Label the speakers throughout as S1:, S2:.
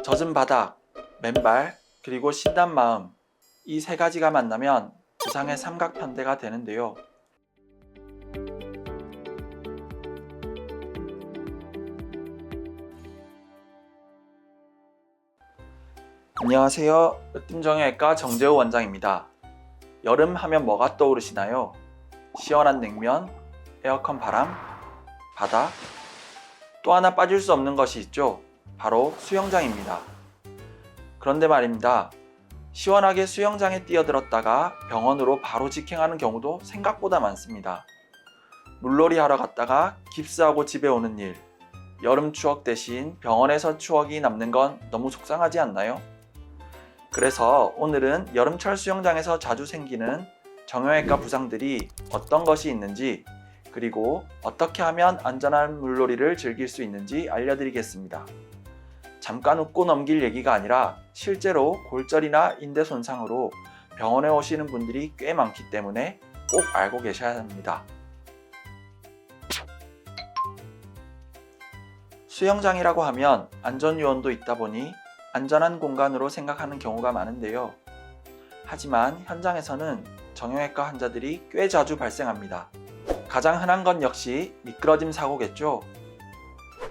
S1: 젖은 바닥, 맨발, 그리고 신단 마음, 이 세 가지가 만나면 부상의 삼각편대가 되는데요. 안녕하세요. 으뜸정형외과 정재호 원장입니다. 여름 하면 뭐가 떠오르시나요? 시원한 냉면, 에어컨 바람, 바다, 또 하나 빠질 수 없는 것이 있죠. 바로 수영장입니다. 그런데 말입니다. 시원하게 수영장에 뛰어들었다가 병원으로 바로 직행하는 경우도 생각보다 많습니다. 물놀이 하러 갔다가 깁스하고 집에 오는 일, 여름 추억 대신 병원에서 추억이 남는 건 너무 속상하지 않나요? 그래서 오늘은 여름철 수영장에서 자주 생기는 정형외과 부상들이 어떤 것이 있는지, 그리고 어떻게 하면 안전한 물놀이를 즐길 수 있는지 알려드리겠습니다. 잠깐 웃고 넘길 얘기가 아니라 실제로 골절이나 인대 손상으로 병원에 오시는 분들이 꽤 많기 때문에 꼭 알고 계셔야 합니다. 수영장이라고 하면 안전요원도 있다 보니 안전한 공간으로 생각하는 경우가 많은데요. 하지만 현장에서는 정형외과 환자들이 꽤 자주 발생합니다. 가장 흔한 건 역시 미끄러짐 사고겠죠.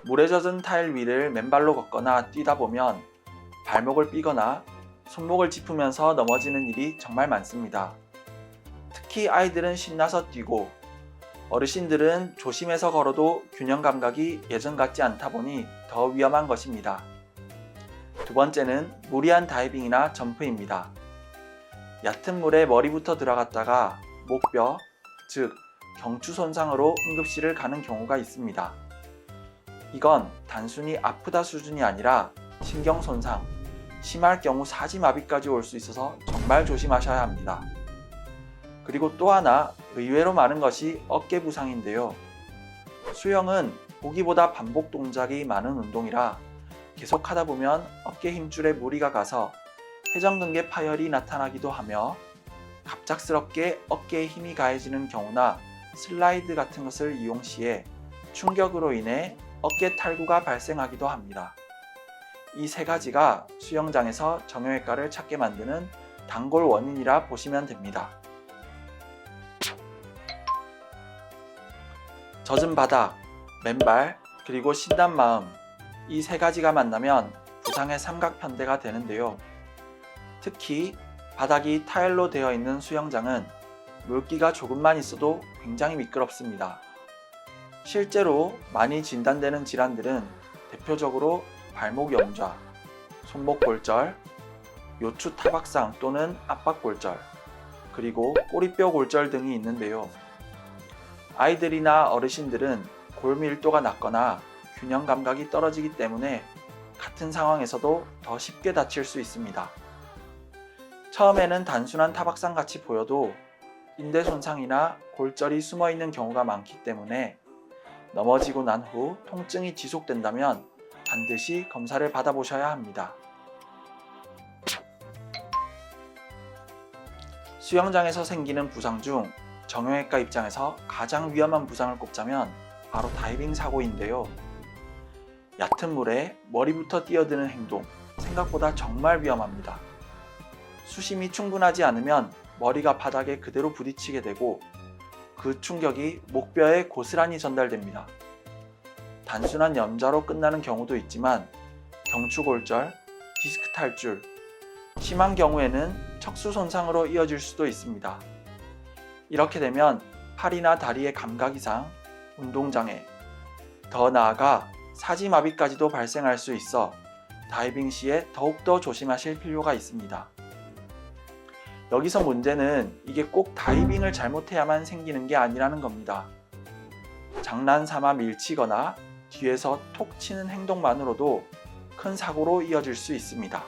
S1: 물에 젖은 타일 위를 맨발로 걷거나 뛰다 보면 발목을 삐거나 손목을 짚으면서 넘어지는 일이 정말 많습니다. 특히 아이들은 신나서 뛰고 어르신들은 조심해서 걸어도 균형 감각이 예전 같지 않다 보니 더 위험한 것입니다. 두 번째는 무리한 다이빙이나 점프입니다. 얕은 물에 머리부터 들어갔다가 목뼈, 즉 경추 손상으로 응급실을 가는 경우가 있습니다. 이건 단순히 아프다 수준이 아니라 신경 손상, 심할 경우 사지마비까지 올 수 있어서 정말 조심하셔야 합니다. 그리고 또 하나 의외로 많은 것이 어깨 부상인데요. 수영은 보기보다 반복 동작이 많은 운동이라 계속 하다 보면 어깨 힘줄에 무리가 가서 회전근개 파열이 나타나기도 하며 갑작스럽게 어깨에 힘이 가해지는 경우나 슬라이드 같은 것을 이용 시에 충격으로 인해 어깨 탈구가 발생하기도 합니다. 이 세 가지가 수영장에서 정형외과를 찾게 만드는 단골 원인이라 보시면 됩니다. 젖은 바닥, 맨발, 그리고 신단 마음, 이 세 가지가 만나면 부상의 삼각편대가 되는데요. 특히 바닥이 타일로 되어 있는 수영장은 물기가 조금만 있어도 굉장히 미끄럽습니다. 실제로 많이 진단되는 질환들은 대표적으로 발목 염좌, 손목 골절, 요추 타박상 또는 압박 골절, 그리고 꼬리뼈 골절 등이 있는데요. 아이들이나 어르신들은 골밀도가 낮거나 균형 감각이 떨어지기 때문에 같은 상황에서도 더 쉽게 다칠 수 있습니다. 처음에는 단순한 타박상 같이 보여도 인대 손상이나 골절이 숨어 있는 경우가 많기 때문에 넘어지고 난 후 통증이 지속된다면 반드시 검사를 받아보셔야 합니다. 수영장에서 생기는 부상 중 정형외과 입장에서 가장 위험한 부상을 꼽자면 바로 다이빙 사고인데요. 얕은 물에 머리부터 뛰어드는 행동, 생각보다 정말 위험합니다. 수심이 충분하지 않으면 머리가 바닥에 그대로 부딪히게 되고 그 충격이 목뼈에 고스란히 전달됩니다. 단순한 염좌로 끝나는 경우도 있지만 경추골절, 디스크 탈출, 심한 경우에는 척수 손상으로 이어질 수도 있습니다. 이렇게 되면 팔이나 다리의 감각 이상, 운동장애, 더 나아가 사지마비까지도 발생할 수 있어 다이빙 시에 더욱더 조심하실 필요가 있습니다. 여기서 문제는 이게 꼭 다이빙을 잘못해야만 생기는 게 아니라는 겁니다. 장난삼아 밀치거나 뒤에서 톡 치는 행동만으로도 큰 사고로 이어질 수 있습니다.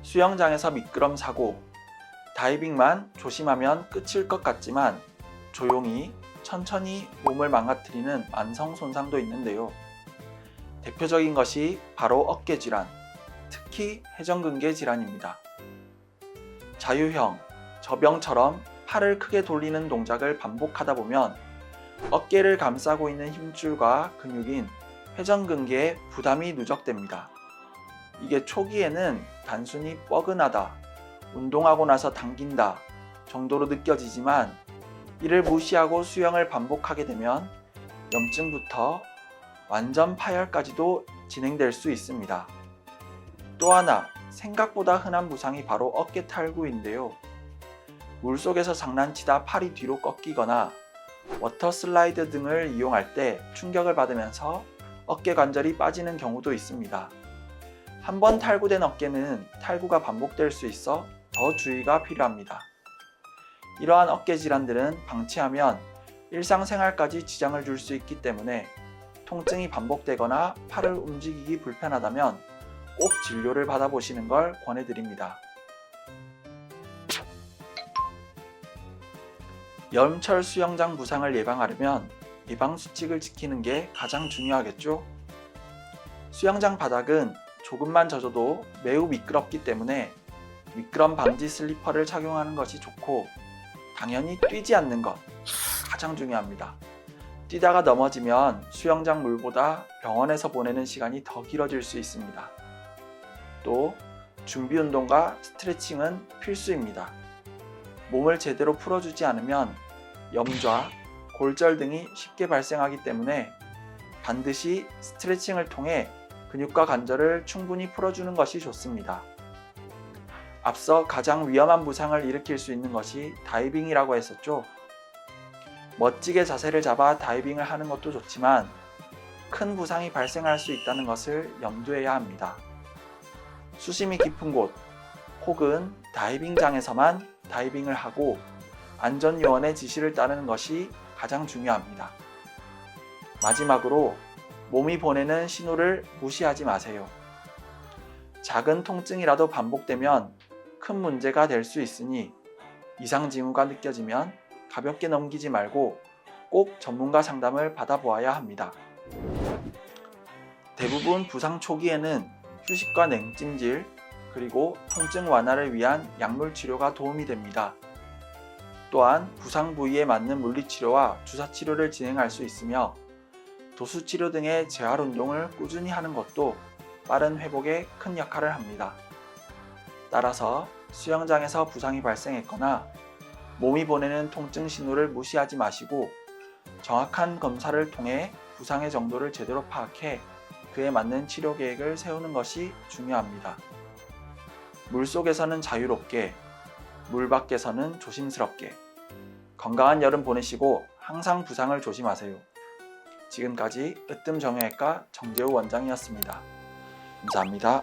S1: 수영장에서 미끄럼 사고, 다이빙만 조심하면 끝일 것 같지만 조용히 천천히 몸을 망가뜨리는 만성 손상도 있는데요. 대표적인 것이 바로 어깨 질환, 특히 회전근개 질환입니다. 자유형, 저병처럼 팔을 크게 돌리는 동작을 반복하다 보면 어깨를 감싸고 있는 힘줄과 근육인 회전근개에 부담이 누적됩니다. 이게 초기에는 단순히 뻐근하다, 운동하고 나서 당긴다 정도로 느껴지지만 이를 무시하고 수영을 반복하게 되면 염증부터 완전 파열까지도 진행될 수 있습니다. 또 하나 생각보다 흔한 부상이 바로 어깨 탈구인데요. 물속에서 장난치다 팔이 뒤로 꺾이거나 워터 슬라이드 등을 이용할 때 충격을 받으면서 어깨 관절이 빠지는 경우도 있습니다. 한번 탈구된 어깨는 탈구가 반복될 수 있어 더 주의가 필요합니다. 이러한 어깨 질환들은 방치하면 일상생활까지 지장을 줄 수 있기 때문에 통증이 반복되거나 팔을 움직이기 불편하다면 꼭 진료를 받아보시는 걸 권해드립니다. 여름철 수영장 부상을 예방하려면 예방수칙을 지키는 게 가장 중요하겠죠? 수영장 바닥은 조금만 젖어도 매우 미끄럽기 때문에 미끄럼 방지 슬리퍼를 착용하는 것이 좋고 당연히 뛰지 않는 것 가장 중요합니다. 뛰다가 넘어지면 수영장 물보다 병원에서 보내는 시간이 더 길어질 수 있습니다. 또 준비 운동과 스트레칭은 필수입니다. 몸을 제대로 풀어주지 않으면 염좌, 골절 등이 쉽게 발생하기 때문에 반드시 스트레칭을 통해 근육과 관절을 충분히 풀어주는 것이 좋습니다. 앞서 가장 위험한 부상을 일으킬 수 있는 것이 다이빙이라고 했었죠. 멋지게 자세를 잡아 다이빙을 하는 것도 좋지만 큰 부상이 발생할 수 있다는 것을 염두해야 합니다. 수심이 깊은 곳 혹은 다이빙장에서만 다이빙을 하고 안전요원의 지시를 따르는 것이 가장 중요합니다. 마지막으로 몸이 보내는 신호를 무시하지 마세요. 작은 통증이라도 반복되면 큰 문제가 될 수 있으니 이상 징후가 느껴지면 가볍게 넘기지 말고 꼭 전문가 상담을 받아보아야 합니다. 대부분 부상 초기에는 휴식과 냉찜질 그리고 통증 완화를 위한 약물 치료가 도움이 됩니다. 또한 부상 부위에 맞는 물리치료와 주사치료를 진행할 수 있으며 도수치료 등의 재활 운동을 꾸준히 하는 것도 빠른 회복에 큰 역할을 합니다. 따라서 수영장에서 부상이 발생했거나 몸이 보내는 통증 신호를 무시하지 마시고 정확한 검사를 통해 부상의 정도를 제대로 파악해 그에 맞는 치료 계획을 세우는 것이 중요합니다. 물속에서는 자유롭게, 물 밖에서는 조심스럽게 건강한 여름 보내시고 항상 부상을 조심하세요. 지금까지 으뜸정형외과 정재우 원장이었습니다. 감사합니다.